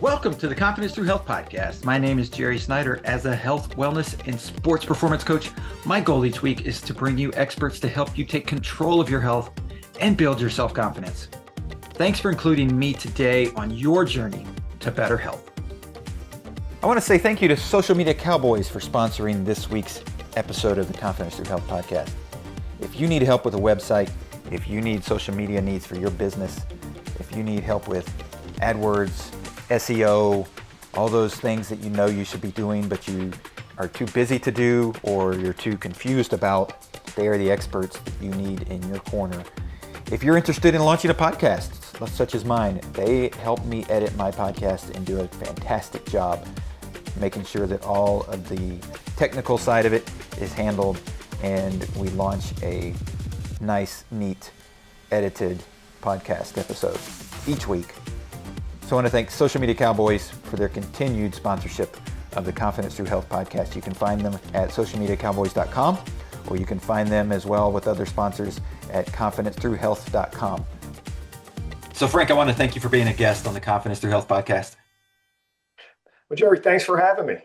Welcome to the Confidence Through Health podcast. My name is Jerry Snyder. As a health, wellness, and sports performance coach, my goal each week is to bring you experts to help you take control of your health and build your self-confidence. Thanks for including me today on your journey to better health. I want to say thank you to Social Media Cowboys for sponsoring this week's episode of the Confidence Through Health podcast. If you need help with a website, if you need social media needs for your business, if you need help with AdWords, SEO, all those things that you know you should be doing, but you are too busy to do or you're too confused about, they are the experts that you need in your corner. If you're interested in launching a podcast, such as mine, they help me edit my podcast and do a fantastic job making sure that all of the technical side of it is handled and we launch a nice, neat, edited podcast episode each week. So I want to thank Social Media Cowboys for their continued sponsorship of the Confidence Through Health podcast. You can find them at socialmediacowboys.com, or you can find them as well with other sponsors at confidencethroughhealth.com. So Frank, I want to thank you for being a guest on the Confidence Through Health podcast. Well, Jerry, thanks for having me.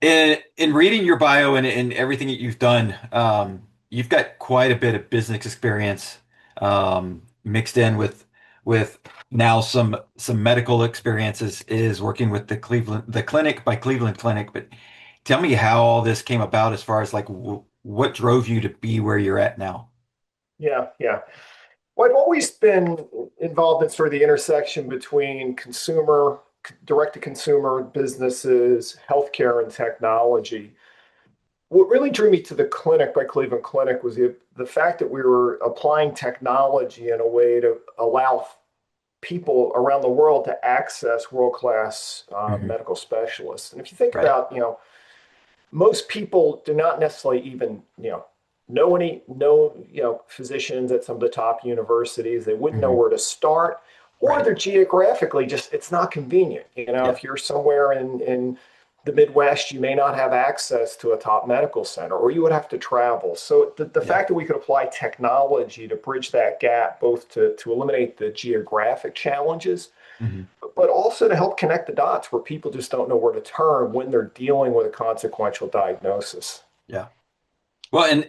In reading your bio and everything that you've done, you've got quite a bit of business experience mixed in with now some medical experiences, is working with the clinic by Cleveland Clinic. But tell me how all this came about as far as like what drove you to be where you're at now. Yeah. Well, I've always been involved in sort of the intersection between direct-to-consumer businesses, healthcare, and technology. What really drew me to the clinic by Cleveland Clinic was the fact that we were applying technology in a way to allow people around the world to access world-class medical specialists. And if you think about, most people do not necessarily even, know physicians at some of the top universities. They wouldn't know where to start, or they're geographically it's not convenient. If you're somewhere in the Midwest, you may not have access to a top medical center, or you would have to travel. So the fact that we could apply technology to bridge that gap, both to eliminate the geographic challenges, but also to help connect the dots where people just don't know where to turn when they're dealing with a consequential diagnosis. Yeah. Well,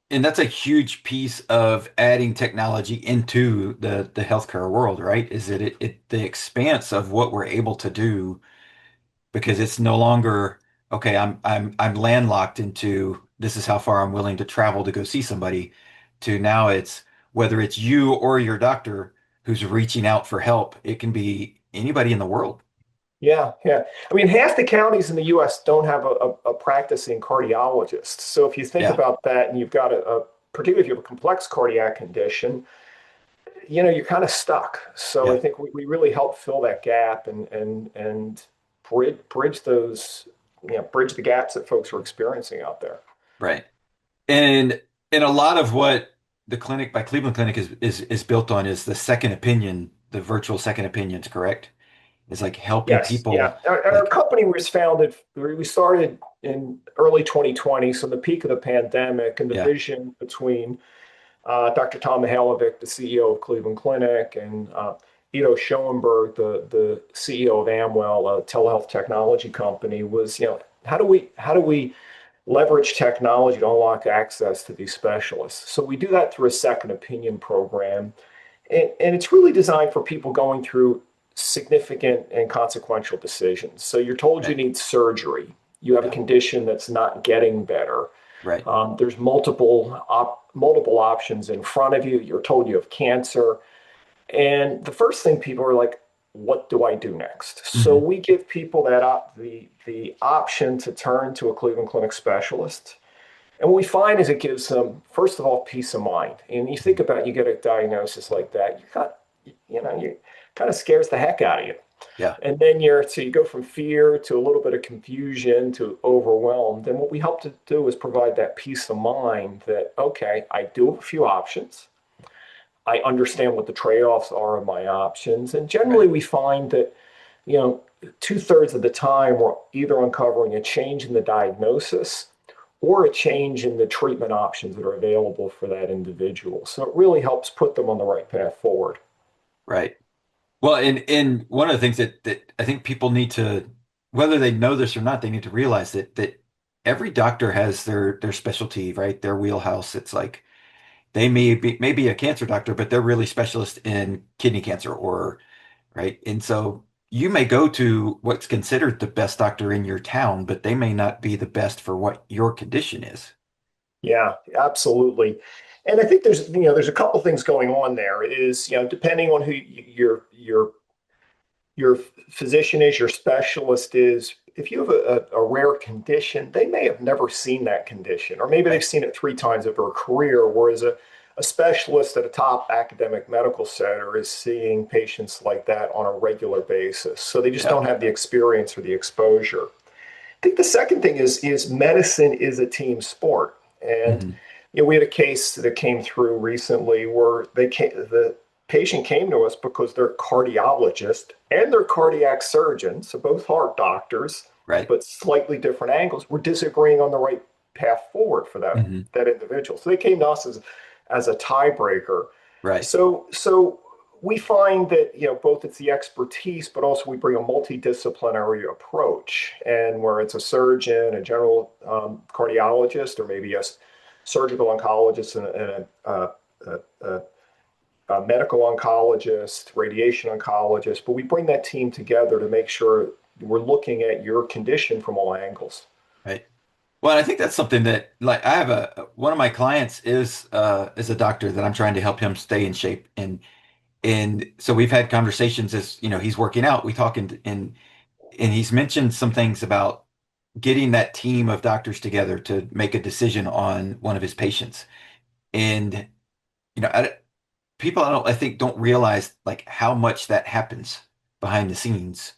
and that's a huge piece of adding technology into the healthcare world, right? Is that the expanse of what we're able to do, because it's no longer, okay, I'm landlocked into this is how far I'm willing to travel to go see somebody, to now it's whether it's you or your doctor who's reaching out for help. It can be anybody in the world. Yeah. I mean, half the counties in the U.S. don't have a practicing cardiologist. So if you think about that, and you've got particularly if you have a complex cardiac condition, you're kind of stuck. So I think we really help fill that gap and bridge those, bridge the gaps that folks are experiencing out there. Right. And a lot of what the clinic by Cleveland Clinic is built on is the second opinion, the virtual second opinions, correct? It's like helping people. Yeah. Our company was founded, we started in early 2020, so the peak of the pandemic, and the vision between Dr. Tom Mihalovic, the CEO of Cleveland Clinic, and Ido Schoenberg, the CEO of Amwell, a telehealth technology company, was, how do we leverage technology to unlock access to these specialists? So we do that through a second opinion program. And it's really designed for people going through significant and consequential decisions. So you're told you need surgery. You have a condition that's not getting better. Right. There's multiple options in front of you. You're told you have cancer. And the first thing people are like, what do I do next? So we give people that the option to turn to a Cleveland Clinic specialist. And what we find is it gives them, first of all, peace of mind. And you think about, you get a diagnosis like that, you kind of scares the heck out of you. Yeah. And then you go from fear to a little bit of confusion to overwhelmed. And what we help to do is provide that peace of mind that, okay, I do have a few options. I understand what the trade-offs are of my options. And generally we find that, 2/3 of the time we're either uncovering a change in the diagnosis or a change in the treatment options that are available for that individual. So it really helps put them on the right path forward. Right. Well, and one of the things that I think people need to, whether they know this or not, they need to realize that every doctor has their specialty, right? Their wheelhouse. It's like they may be a cancer doctor, but they're really specialist in kidney cancer or right. And so you may go to what's considered the best doctor in your town, but they may not be the best for what your condition is. Yeah, absolutely. And I think there's a couple things going on there is, depending on who your physician is, your specialist is, if you have a rare condition, they may have never seen that condition, or maybe they've Right. seen it three times over a career, whereas a specialist at a top academic medical center is seeing patients like that on a regular basis. So they just Yeah. don't have the experience or the exposure. I think the second thing is medicine is a team sport. And Hmm. we had a case that came through recently where the patient came to us because their cardiologist and their cardiac surgeon, so both heart doctors, Right. but slightly different angles, were disagreeing on the right path forward for Hmm. that individual. So they came to us as a tiebreaker. Right. So we find that both it's the expertise, but also we bring a multidisciplinary approach, and where it's a surgeon, a general cardiologist, or maybe a surgical oncologist and a medical oncologist, radiation oncologist, but we bring that team together to make sure we're looking at your condition from all angles. Right. Well, I think that's something that like I have a one of my clients is a doctor that I'm trying to help him stay in shape and so we've had conversations as he's working out. We talk and he's mentioned some things about getting that team of doctors together to make a decision on one of his patients. And you know, people I think don't realize like how much that happens behind the scenes,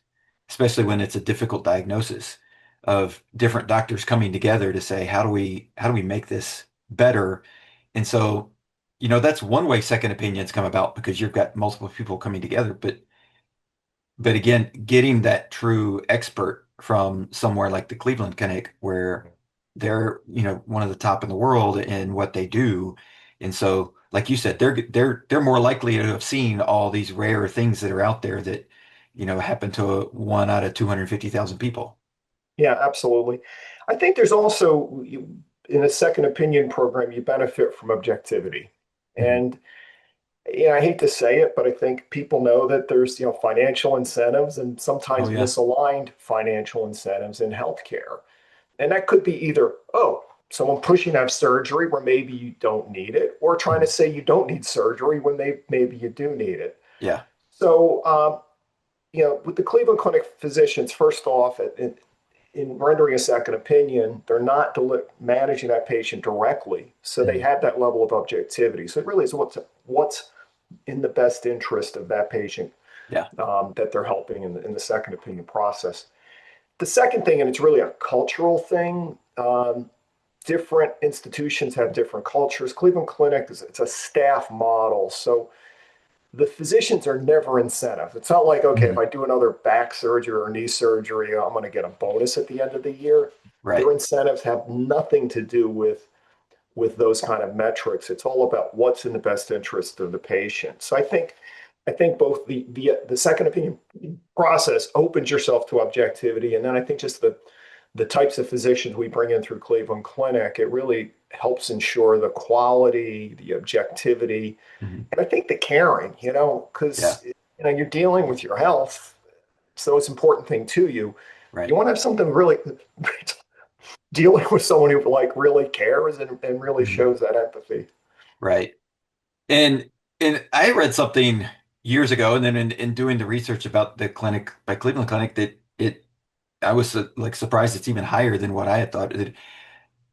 especially when it's a difficult diagnosis of different doctors coming together to say, how do we make this better? And so, that's one way second opinions come about because you've got multiple people coming together. But again, getting that true expert from somewhere like the Cleveland Clinic, where they're, one of the top in the world in what they do. And so, like you said, they're more likely to have seen all these rare things that are out there that, happen to one out of 250,000 people. Yeah, absolutely. I think there's also, in a second opinion program, you benefit from objectivity. Mhm. And I hate to say it, but I think people know that there's, financial incentives and Oh sometimes yeah. misaligned financial incentives in healthcare. And that could be either, oh, someone pushing to have surgery where maybe you don't need it, or trying to Mhm. say you don't need surgery when maybe you do need it. Yeah. So, with the Cleveland Clinic physicians, first off, in rendering a second opinion, they're not managing that patient directly. So they Mhm. have that level of objectivity. So it really is what's in the best interest of that patient Yeah. that they're helping in the second opinion process. The second thing, and it's really a cultural thing, different institutions have different cultures. Cleveland Clinic it's a staff model. So the physicians are never incentive. It's not like, okay, if Mhm. I do another back surgery or knee surgery, I'm going to get a bonus at the end of the year. Their Right. incentives have nothing to do with those kind of metrics. It's all about what's in the best interest of the patient. So I think both the second opinion process opens yourself to objectivity, and then I think just the types of physicians we bring in through Cleveland Clinic, it really helps ensure the quality, the objectivity, Mhm. and I think the caring, Yeah. because you're dealing with your health, so it's an important thing to you. You Right. want to have something really dealing with someone who like really cares and really Mhm. shows that empathy. Right. And I read something years ago, and then in doing the research about the clinic by Cleveland Clinic, that I was like surprised it's even higher than what I had thought.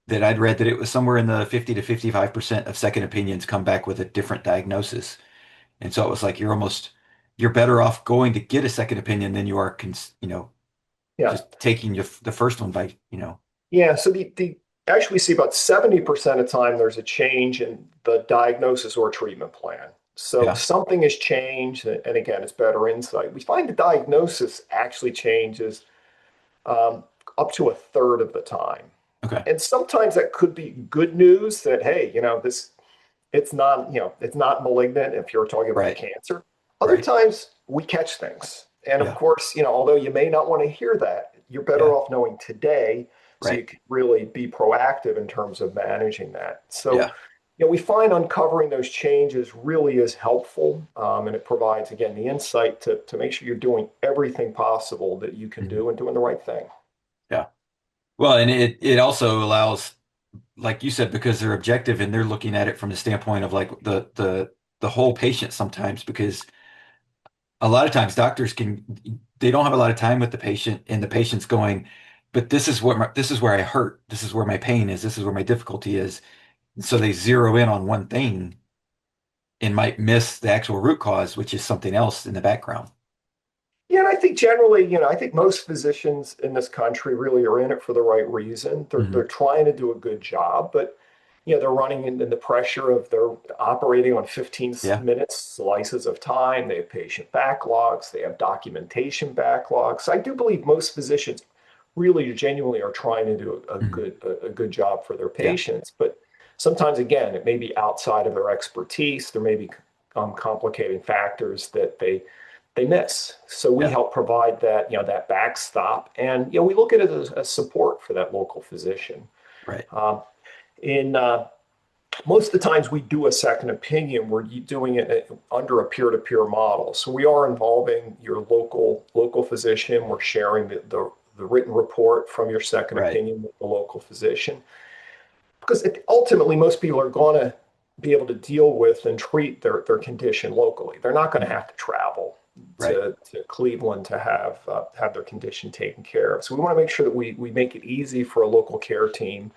That I'd read that it was somewhere in the 50 to 55% of second opinions come back with a different diagnosis. And so it was like you're better off going to get a second opinion than you are Yeah. just taking the first one by. Yeah. So the actually we see about 70% of time there's a change in the diagnosis or treatment plan. So Yeah. something has changed, and again, it's better insight. We find the diagnosis actually changes um, up to a third of the time. Okay. And sometimes that could be good news that, hey, this it's not malignant if you're talking about Right. cancer. Other Right. times we catch things. And of Yeah. course, although you may not want to hear that, you're better Yeah. off knowing today so you Right. can really be proactive in terms of managing that. So, Yeah. we find uncovering those changes really is helpful. And it provides, again, the insight to make sure you're doing everything possible that you can Mhm. do and doing the right thing. Yeah. Well, and it also allows, like you said, because they're objective and they're looking at it from the standpoint of like the whole patient sometimes, because a lot of times doctors they don't have a lot of time with the patient and the patient's going, but this is where I hurt. This is where my pain is. This is where my difficulty is. And so they zero in on one thing and might miss the actual root cause, which is something else in the background. Yeah, and I think generally, I think most physicians in this country really are in it for the right reason. They're Hmm. trying to do a good job, but they're running in the pressure of they're operating on 15 Yeah. minutes slices of time. They have patient backlogs, they have documentation backlogs. So I do believe most physicians really genuinely are trying to do Hmm. a good job for their Yeah. patients, but sometimes again, it may be outside of their expertise. There may be complicating factors that they miss. So we Yeah. help provide that, that backstop. And, we look at it as support for that local physician. Right. Um, in Most of the times we do a second opinion, we're doing it under a peer-to-peer model. So we are involving your local physician. We're sharing the written report from your second Right. opinion with the local physician. Because ultimately, most people are going to be able to deal with and treat their condition locally. They're not going to Mhm. have to travel Right. to Cleveland to have their condition taken care of. So we want to make sure that we make it easy for a local care team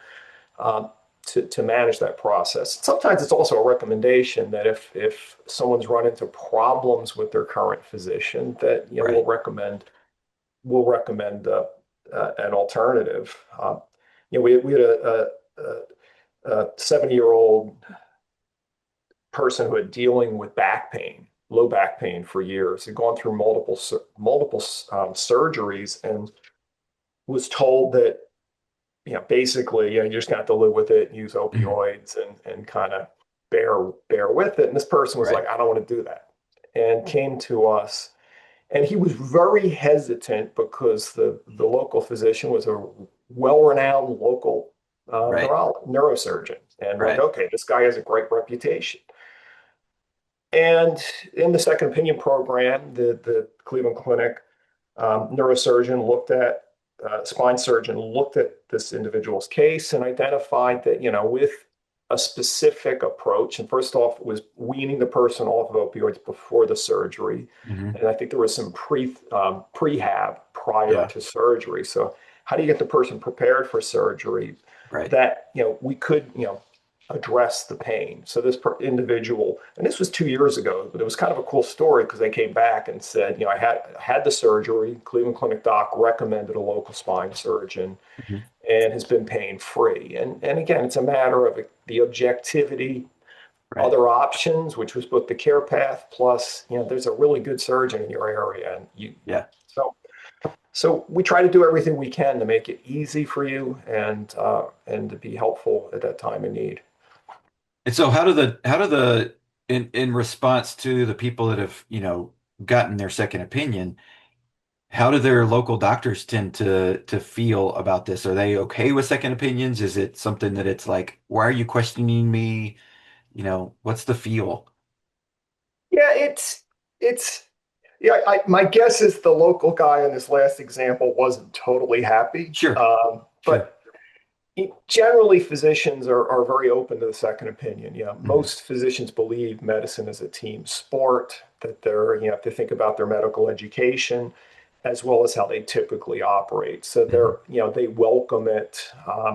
um, to manage that process. Sometimes it's also a recommendation that if someone's run into problems with their current physician, that Right. we'll recommend an alternative. We had a 70-year-old person who had dealing with back pain, low back pain for years, had gone through multiple surgeries, and was told that basically you just got to live with it, use Mhm. opioids, and kind of bear with it. And this person was Right. like, I don't want to do that, and came to us. And he was very hesitant because the local physician was a well-renowned local Right. neurosurgeon, and like, Right. okay, this guy has a great reputation. And in the second opinion program, the Cleveland Clinic neurosurgeon spine surgeon looked at this individual's case and identified that, with a specific approach, and first off, it was weaning the person off of opioids before the surgery. Hmm. And I think there was some prehab prior Yeah. to surgery. So how do you get the person prepared for surgery Right. that, we could, address the pain. So this individual, and this was 2 years ago, but it was kind of a cool story because they came back and said, I had the surgery. Cleveland Clinic doc recommended a local spine surgeon Mhm. and has been pain free. And again, it's a matter of the objectivity, Right. other options, which was both the care path plus, there's a really good surgeon in your area, and Yeah. so so we try to do everything we can to make it easy for you and to be helpful at that time of need. And so how do the in response to the people that have, gotten their second opinion, how do their local doctors tend to feel about this? Are they okay with second opinions? Is it something that it's like, why are you questioning me? What's the feel? Yeah, it's yeah. My guess is the local guy in this last example wasn't totally happy, Sure. Sure. but generally physicians are very open to the second opinion. Hmm. Most physicians believe medicine is a team sport, that they're, if they think about their medical education as well as how they typically operate. So Hmm. they welcome it.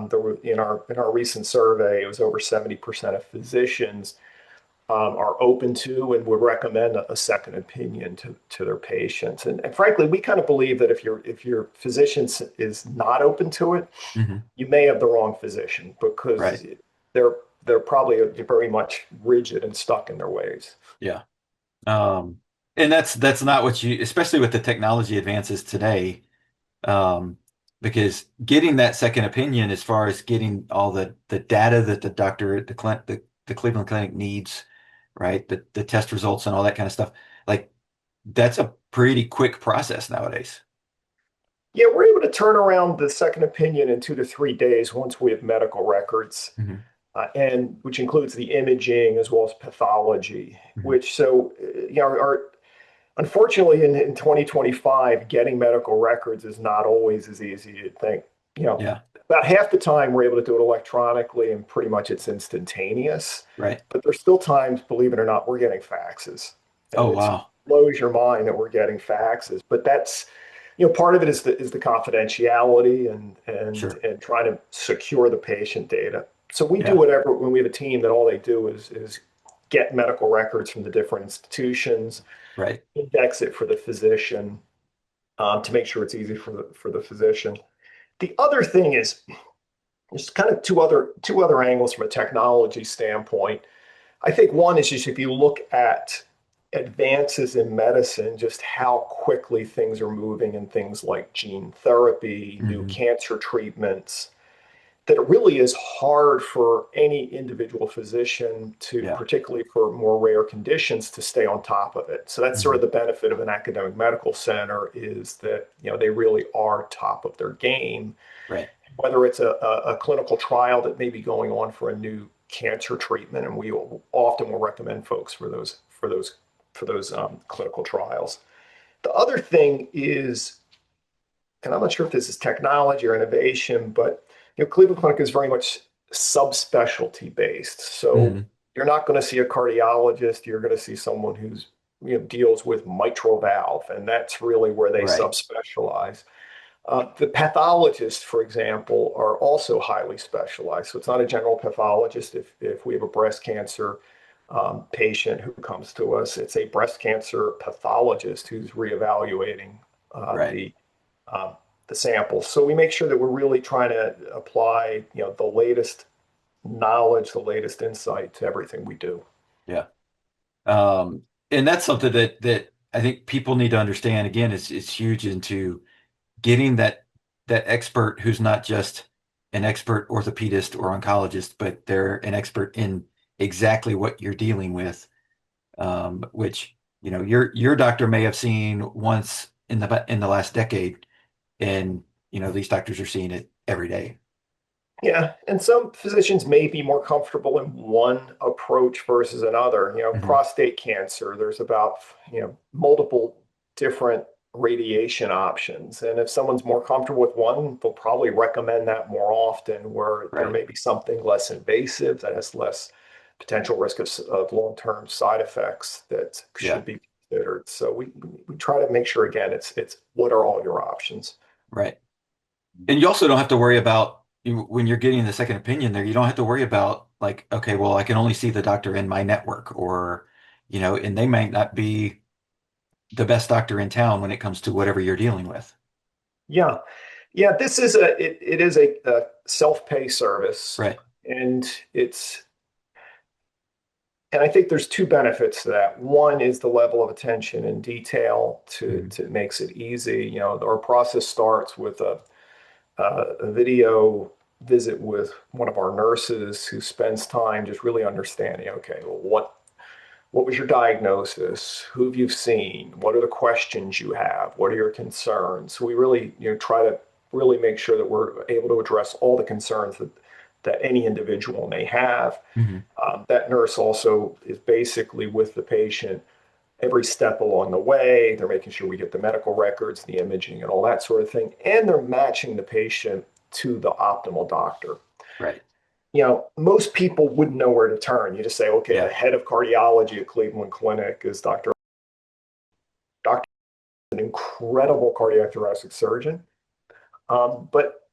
There were in our recent survey, it was over 70% of physicians are open to and would recommend a second opinion to their patients. And frankly, we kind of believe that if your physician is not open to it, Hmm. you may have the wrong physician Right. because they're they're probably very much rigid and stuck in their ways. Yeah. Um, and that's not what especially with the technology advances today, um, because getting that second opinion as far as getting all the data that the doctor at the Cleveland Clinic needs, right? The test results and all that kind of stuff. Like that's a pretty quick process nowadays. Yeah, we're able to turn around the second opinion in 2 to 3 days once we have medical records, Hmm. and which includes the imaging as well as pathology. Hmm. Which so you know are unfortunately in 2025, getting medical records is not always as easy as you'd think. You know, Yeah. about half the time we're able to do it electronically, and pretty much it's instantaneous. Right. But there's still times, believe it or not, we're getting faxes, and Oh, it wow. blows your mind that we're getting faxes. But that's part of it is the confidentiality Sure. and trying to secure the patient data. So we do Yeah. whatever when we have a team that all they do is get medical records from the different institutions, Right. index it for the physician, to make sure it's easy for the physician. The other thing is there's kind of two other angles from a technology standpoint. I think one is just if you look at advances in medicine, just how quickly things are moving in things like gene therapy, new Hmm. cancer treatments, that it really is hard for any individual physician to, Yeah. particularly for more rare conditions, to stay on top of it. So that's sort of Hmm. the benefit of an academic medical center, is that they really are top of their game, Right. whether it's a clinical trial that may be going on for a new cancer treatment, and we often will recommend folks for those clinical trials. The other thing is, and I'm not sure if this is technology or innovation, but Cleveland Clinic is very much subspecialty based. So Hmm. you're not going to see a cardiologist. You're going to see someone who's deals with mitral valve, and that's really where they Right. subspecialize. The pathologists, for example, are also highly specialized. So it's not a general pathologist. If we have a breast cancer patient who comes to us, it's a breast cancer pathologist who's reevaluating uh, Right. the um, the samples. So we make sure that we're really trying to apply, the latest knowledge, the latest insight to everything we do. Yeah. Um, and that's something that I think people need to understand. Again, it's huge into getting that expert who's not just an expert orthopedist or oncologist, but they're an expert in exactly what you're dealing with. Which, your doctor may have seen once in the last decade, and these doctors are seeing it every day. Yeah, and some physicians may be more comfortable in one approach versus another. Hmm. Prostate cancer, there's about, multiple different radiation options. And if someone's more comfortable with one, they'll probably recommend that more often, where there Right. may be something less invasive that has less potential risk of long-term side effects that Yeah. should be considered. So we try to make sure, again, it's what are all your options? Right. And you also don't have to worry about when you're getting the second opinion there, you don't have to worry about like, okay, well, I can only see the doctor in my network, or, and they might not be the best doctor in town when it comes to whatever you're dealing with. Yeah. Yeah, this is a self-pay service, Right. and I think there's two benefits to that. One is the level of attention and detail Mhm. to makes it easy. Our process starts with a video visit with one of our nurses who spends time just really understanding, okay, well, what was your diagnosis? Who have you seen? What are the questions you have? What are your concerns? So we really, try to really make sure that we're able to address all the concerns that any individual may have. Mhm. That nurse also is basically with the patient every step along the way. They're making sure we get the medical records, the imaging, and all that sort of thing. And they're matching the patient to the optimal doctor. Right. Most people wouldn't know where to turn. You just say, okay, the Yeah. head of cardiology at Cleveland Clinic is Dr. An incredible cardiac thoracic surgeon, but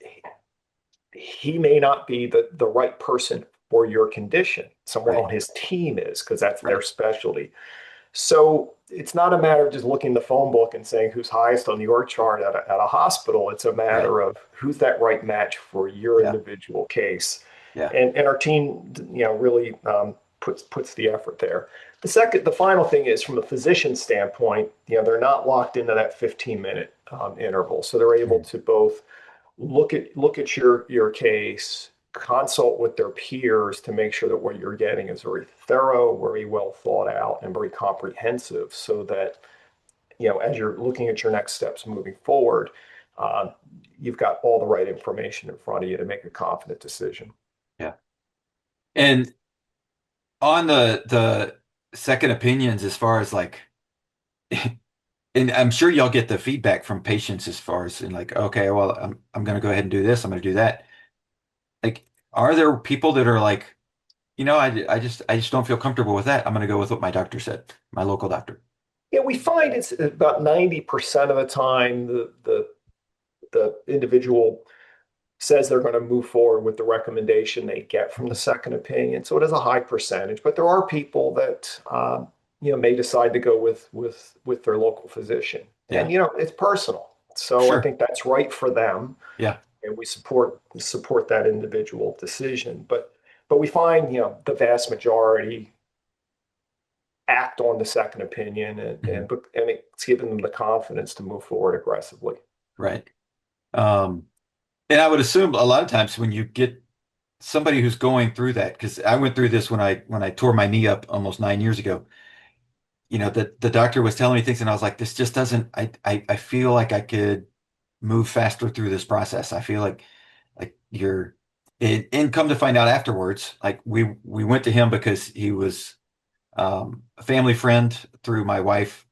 he may not be the right person for your condition. Someone Right. on his team is, because that's their Right. specialty. So it's not a matter of just looking in the phone book and saying who's highest on the org chart at a hospital. It's a Right. matter of who's that right match for your Yeah. individual case. Yeah. And our team, really puts the effort there. The final thing is, from a physician standpoint, they're not locked into that 15-minute interval. So they're able Mhm. to both look at your case, consult with their peers to make sure that what you're getting is very thorough, very well thought out, and very comprehensive, so that as you're looking at your next steps moving forward, uh, you've got all the right information in front of you to make a confident decision. Yeah. And on the second opinions, as far as like, and I'm sure y'all get the feedback from patients as far as in like, okay, well, I'm going to go ahead and do this. I'm going to do that. Like, are there people that are like, I just don't feel comfortable with that. I'm going to go with what my doctor said, my local doctor. Yeah, we find it's about 90% of the time the individual says they're going to move forward with the recommendation they get from the second opinion. So it is a high percentage, but there are people that may decide to go with their local physician, and Yeah, it's personal. So I sure. think that's right for them, Yeah. and we support that individual decision. But we find the vast majority act on the second opinion, Mhm. and it's given them the confidence to move forward aggressively. Right. Um, and I would assume a lot of times when you get somebody who's going through that, because I went through this when I tore my knee up almost 9 years ago. The doctor was telling me things, and I was like, this just doesn't. I feel like I could move faster through this process. I feel like you're, and come to find out afterwards, like we went to him because he was a family friend through my wife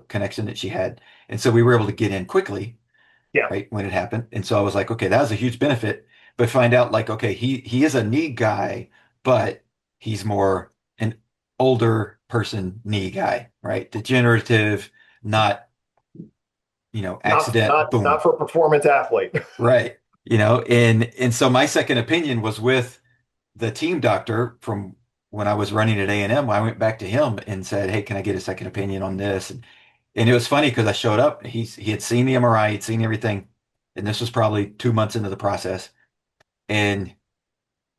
connection that she had, and so we were able to get in quickly, Yeah. right, when it happened. And so I was like, okay, that was a huge benefit. But find out like, okay, he is a knee guy, but he's more an older person knee guy, right? Degenerative, not, Not accident, not not boom. for a performance athlete. Right. And so my second opinion was with the team doctor from when I was running at A&M. I went back to him and said, "Hey, can I get a second opinion on this?" And it was funny because I showed up. He had seen the MRI, he'd seen everything, and this was probably 2 months into the process. And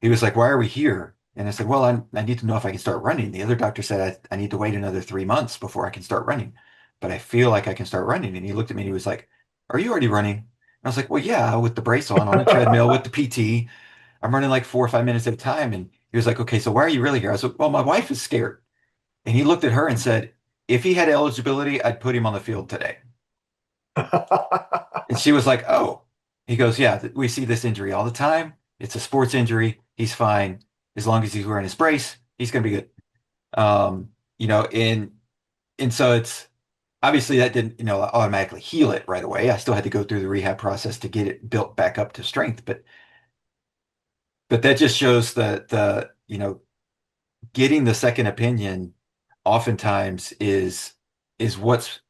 he was like, "Why are we here?" And I said, "Well, I need to know if I can start running. The other doctor said I need to wait another 3 months before I can start running, but I feel like I can start running." And he looked at me and he was like, "Are you already running?" And I was like, "Well, yeah, with the brace on a treadmill with the PT. I'm running like 4 or 5 minutes at a time." And he was like, "Okay, so why are you really here?" I was like, "Well, my wife is scared." And he looked at her and said, "If he had eligibility, I'd put him on the field today." And she was like, "Oh." He goes, "Yeah, we see this injury all the time. It's a sports injury. He's fine. As long as he's wearing his brace, he's going to be good." Um, and so it's obviously that didn't, automatically heal it right away. I still had to go through the rehab process to get it built back up to strength, but that just shows the getting the second opinion oftentimes is what's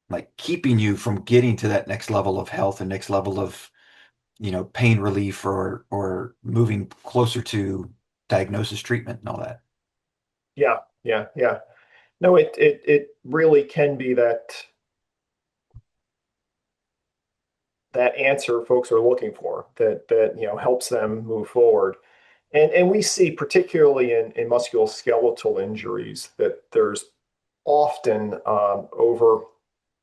like keeping you from getting to that next level of health and next level of pain relief or moving closer to diagnosis, treatment, and all that. Yeah, yeah, yeah. No, it really can be that answer folks are looking for that helps them move forward. And we see particularly in musculoskeletal injuries that there's often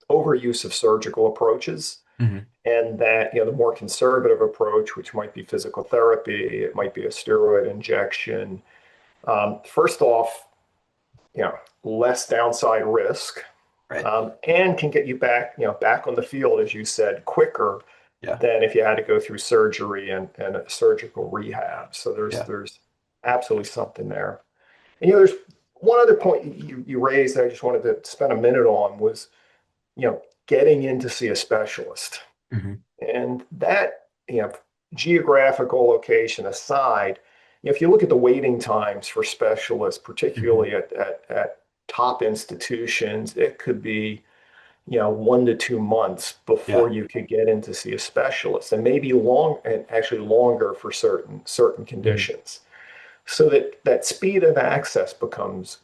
overuse of surgical approaches, Hmm. and that the more conservative approach, which might be physical therapy, it might be a steroid injection. First off, less downside risk, Right. and can get you back on the field, as you said, quicker Yeah. than if you had to go through surgery and a surgical rehab. So there's Yeah. there's absolutely something there. And there's one other point you raised that I just wanted to spend a minute on was getting in to see a specialist. Hmm. And that, geographical location aside, if you look at the waiting times for specialists, Hmm. particularly at top institutions, it could be, 1 to 2 months before Yeah. you could get in to see a specialist, and maybe long and actually longer for certain Hmm. conditions. So that speed of access becomes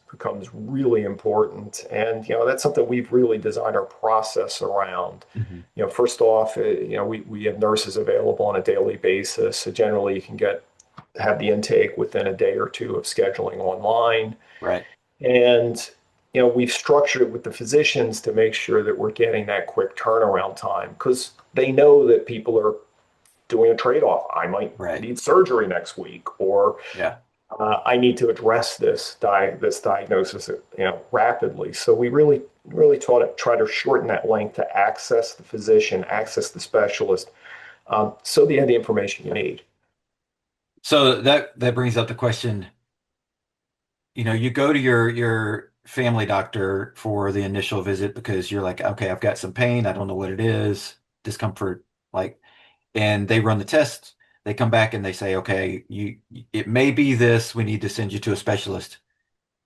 really important, and that's something we've really designed our process around. Hmm. First off, we have nurses available on a daily basis, so generally you can have the intake within a day or two of scheduling online. Right. And we've structured it with the physicians to make sure that we're getting that quick turnaround time, because they know that people are doing a trade-off. I might Right. need surgery next week, or Yeah. I need to address this diagnosis, rapidly. So we really try to shorten that length to access the physician, access the specialist, so they have the information you need. So that brings up the question, you go to your family doctor for the initial visit because you're like, okay, I've got some pain, I don't know what it is, discomfort, like, and they run the tests. They come back and they say, okay, it may be this, we need to send you to a specialist.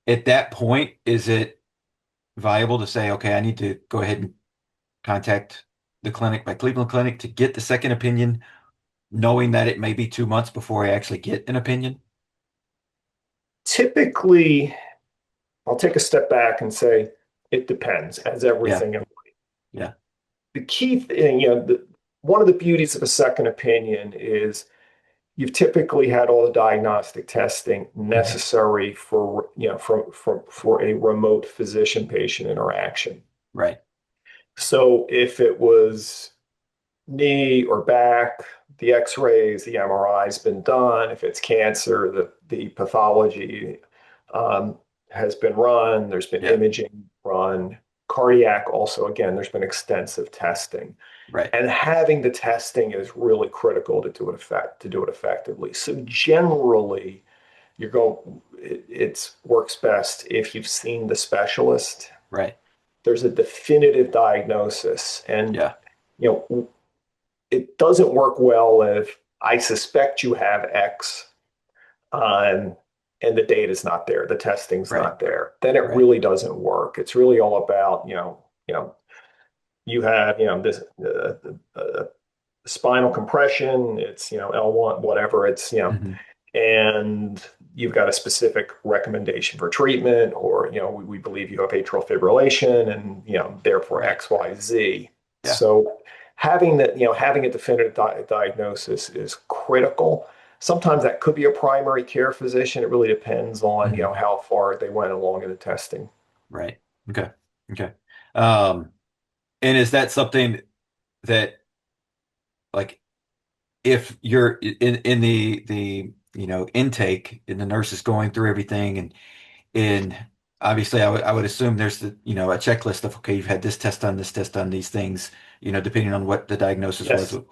At that point, is it viable to say, okay, I need to go ahead and contact the clinic, by Cleveland Clinic, to get the second opinion, knowing that it may be 2 months before I actually get an opinion? Typically, I'll take a step back and say it depends, as Yeah, everything. yeah. The key thing, one of the beauties of a second opinion is you've typically had all the diagnostic testing Mhm. necessary for, for a remote physician-patient interaction. Right. So if it was knee or back, the x-rays, the MRI's been done. If it's cancer, the pathology has been run. There's been Yeah. imaging run. Cardiac also, again, there's been extensive testing. Right. And having the testing is really critical to do it effectively. So generally, it works best if you've seen the specialist. Right. There's a definitive diagnosis, and Yeah. you know it doesn't work well if I suspect you have X, um, and the data's not there, the testing's Right. not there. Then it Right. really doesn't work. It's really all about you have this spinal compression. It's L1, whatever. It's Hmm. and you've got a specific recommendation for treatment, or we believe you have atrial fibrillation, and therefore Right. X, Y, Z. Yeah. So having a definitive diagnosis is critical. Sometimes that could be a primary care physician. It really depends on Hmm. how far they went along in the testing. Right. Okay. Okay. Um, and is that something that, like, if you're in the intake, and the nurse is going through everything, and obviously I would assume there's a checklist of, okay, you've had this test done, these things, depending on what the diagnosis was. Yes.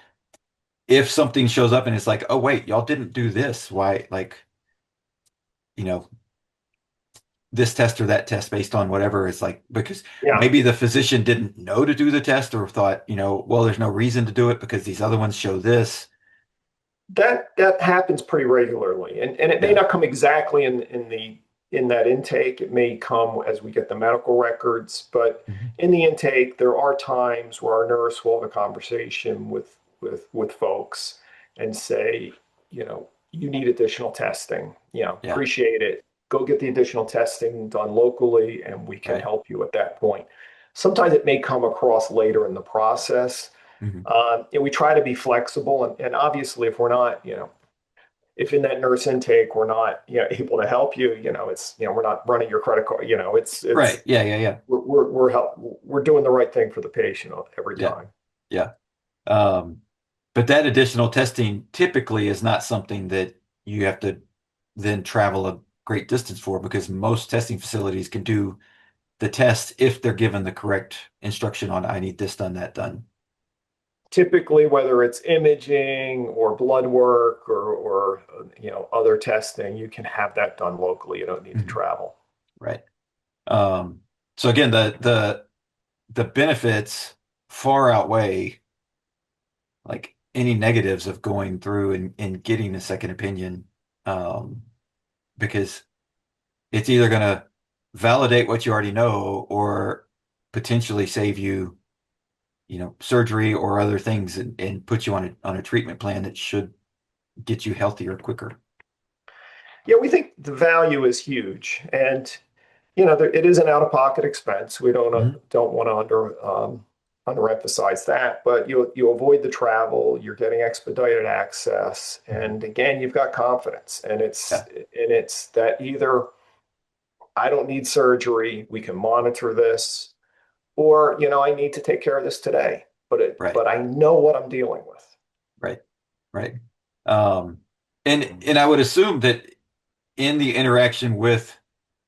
If something shows up and it's like, oh wait, y'all didn't do this, why, like, you know this test or that test based on whatever, it's like, because Yeah. maybe the physician didn't know to do the test, or thought, well, there's no reason to do it because these other ones show this. That happens pretty regularly, and it may Yeah. not come exactly in that intake. It may come as we get the medical records, but Mhm. in the intake, there are times where our nurse will have a conversation with folks and say, you need additional testing. Yeah. Appreciate it. Go get the additional testing done locally, and we can Right. help you at that point. Sometimes it may come across later in the process. Hmm. And we try to be flexible, and obviously, if we're not, if in that nurse intake we're not, able to help you, it's, we're not running your credit card. Right. It's Yeah. Yeah. Yeah. we're doing the right thing for the patient every Yeah. time. Yeah. Um, but that additional testing typically is not something that you have to then travel a great distance for, because most testing facilities can do the test if they're given the correct instruction on, I need this done, that done. Typically, whether it's imaging or blood work, or other testing, you can have that done locally. You don't need to Mhm. travel. Right. Um, so again, the benefits far outweigh, like, any negatives of going through and getting a second opinion, um, because it's either going to validate what you already know, or potentially save you, surgery or other things, and put you on a treatment plan that should get you healthier quicker. Yeah, we think the value is huge, and it is an out-of-pocket expense. We Mhm. don't want to underemphasize that, but you avoid the travel, you're getting expedited access, Mhm. and again, you've got confidence, and Yeah. it's that either I don't need surgery, we can monitor this, or I need to take care of this today, Right. but I know what I'm dealing with. Right. Right. Um, and I would assume that in the interaction with,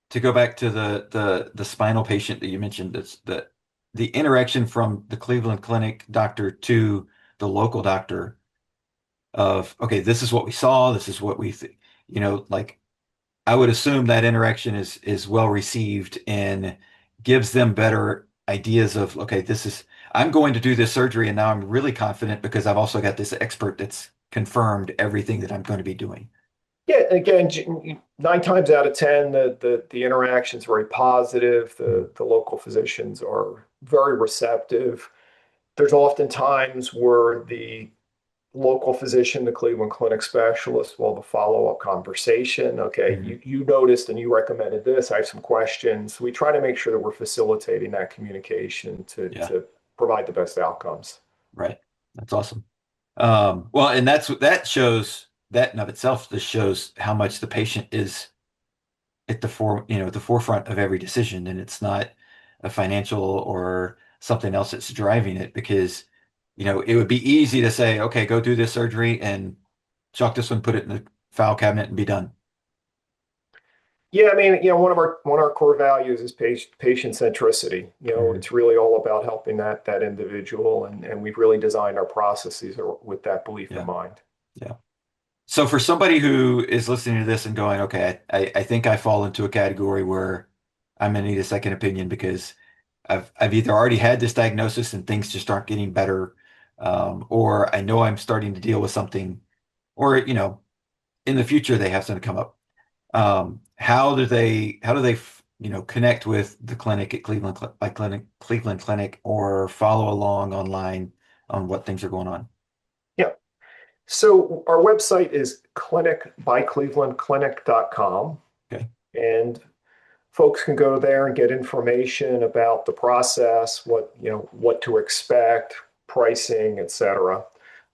to go back to the spinal patient that you mentioned, that's the interaction from the Cleveland Clinic doctor to the local doctor of, okay, this is what we saw, this is what we like, I would assume that interaction is well received and gives them better ideas of, okay, I'm going to do this surgery and now I'm really confident because I've also got this expert that's confirmed everything that I'm going to be doing. Yeah, again, 9 times out of 10, the interaction is very positive. Mhm. The local physicians are very receptive. There's often times where the local physician, the Cleveland Clinic specialist, will have a follow-up conversation. Okay, Mhm. you noticed and you recommended this. I have some questions. We try to make sure that we're facilitating that communication Yeah, to provide the best outcomes. right. That's awesome. Well, and that shows, that in of itself just shows how much the patient is at the forefront of every decision, and it's not a financial or something else that's driving it, because it would be easy to say, okay, go do this surgery and chalk this one, put it in the file cabinet and be done. Yeah, I mean, one of our core values is patient centricity. Mhm. It's really all about helping that individual, and we've really designed our processes with that belief in Yeah, mind. yeah. So for somebody who is listening to this and going, okay, I think I fall into a category where I'm gonna need a second opinion because I've either already had this diagnosis and things just aren't getting better, or I know I'm starting to deal with something, or in the future they have something come up. How do they connect with the clinic at Cleveland Clinic, or follow along online on what things are going on? Yeah. So our website is clinicbyclevelandclinic.com, Okay. and folks can go there and get information about the process, what to expect, pricing, etc.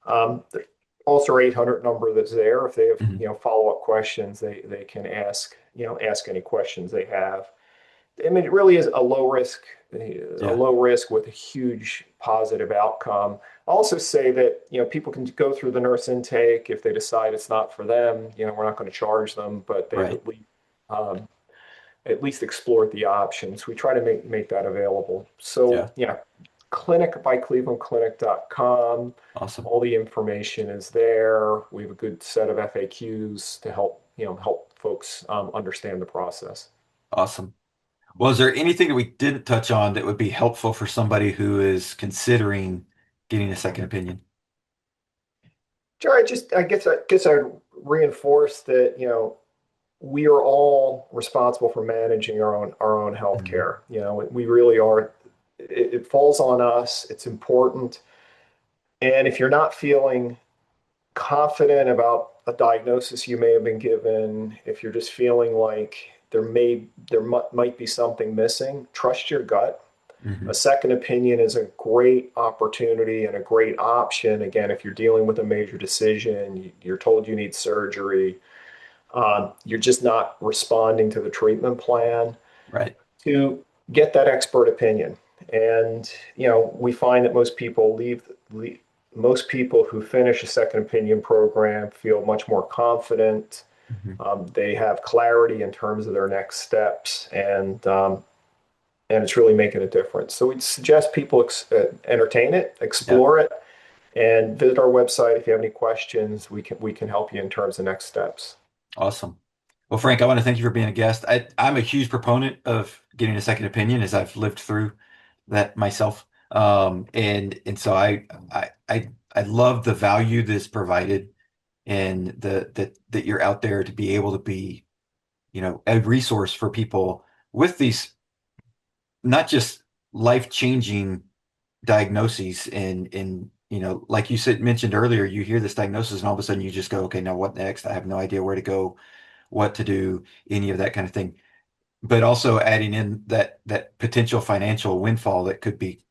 There's also our 800 number that's there. If they have, Mhm. follow-up questions, they can ask any questions they have. I mean, it really is a Yeah. low risk with a huge positive outcome. I'll also say that, people can go through the nurse intake. If they decide it's not for them, we're not going to charge them, but they've Right. um, at least explored the options. We try to make that available. Yeah. So yeah, clinicbyclevelandclinic.com. Awesome. All the information is there. We have a good set of FAQs to help folks understand the process. Awesome. Well, is there anything that we didn't touch on that would be helpful for somebody who is considering getting a second opinion? Sure, I guess I'd reinforce that, we are all responsible for managing our own health Mhm. care. We really are. It falls on us. It's important. And if you're not feeling confident about a diagnosis you may have been given, if you're just feeling like there might be something missing, trust your gut. A Mhm. second opinion is a great opportunity and a great option. Again, if you're dealing with a major decision, you're told you need surgery, you're just not responding to the treatment plan, Right. to get that expert opinion. And we find that most people who finish a second opinion program feel much more confident. Mhm. They have clarity in terms of their next steps, and it's really making a difference. So we suggest people entertain it, Yeah. explore it, and visit our website if you have any questions. We can help you in terms of next steps. Awesome. Well, Frank, I want to thank you for being a guest. I'm a huge proponent of getting a second opinion, as I've lived through that myself. And so I love the value that's provided, and that you're out there to be able to be, a resource for people with these not just life-changing diagnoses, and like you said, mentioned earlier, you hear this diagnosis and all of a sudden you just go, okay, now what next? I have no idea where to go, what to do, any of that kind of thing. But also adding in that potential financial windfall that could be,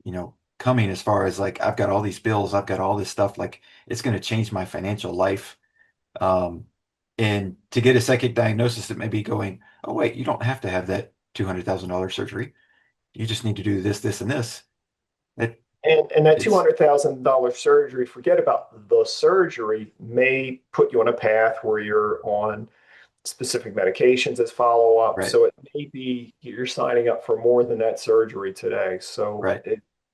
coming, as far as like, I've got all these bills, I've got all this stuff, like it's going to change my financial life. Um, and to get a second diagnosis that may be going, oh wait, you don't have to have that $200,000 surgery. You just need to do this, this, and this. It And that is, $200,000 surgery, forget about the surgery, may put you on a path where you're on specific medications as follow-up. Right. So it may be you're signing up for more than that surgery today. So Right.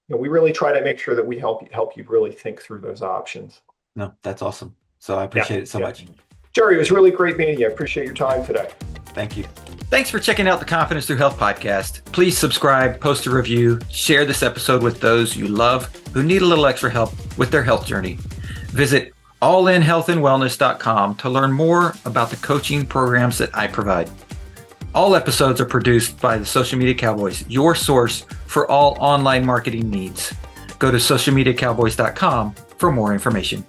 we really try to make sure that we help you really think through those options. No, that's awesome. So I appreciate it so much. Jerry, it was really great meeting you. I appreciate your time today. Thank you. Thanks for checking out the Confidence Through Health podcast. Please subscribe, post a review, share this episode with those you love who need a little extra help with their health journey. Visit allinhealthandwellness.com to learn more about the coaching programs that I provide. All episodes are produced by the Social Media Cowboys, your source for all online marketing needs. Go to socialmediacowboys.com for more information.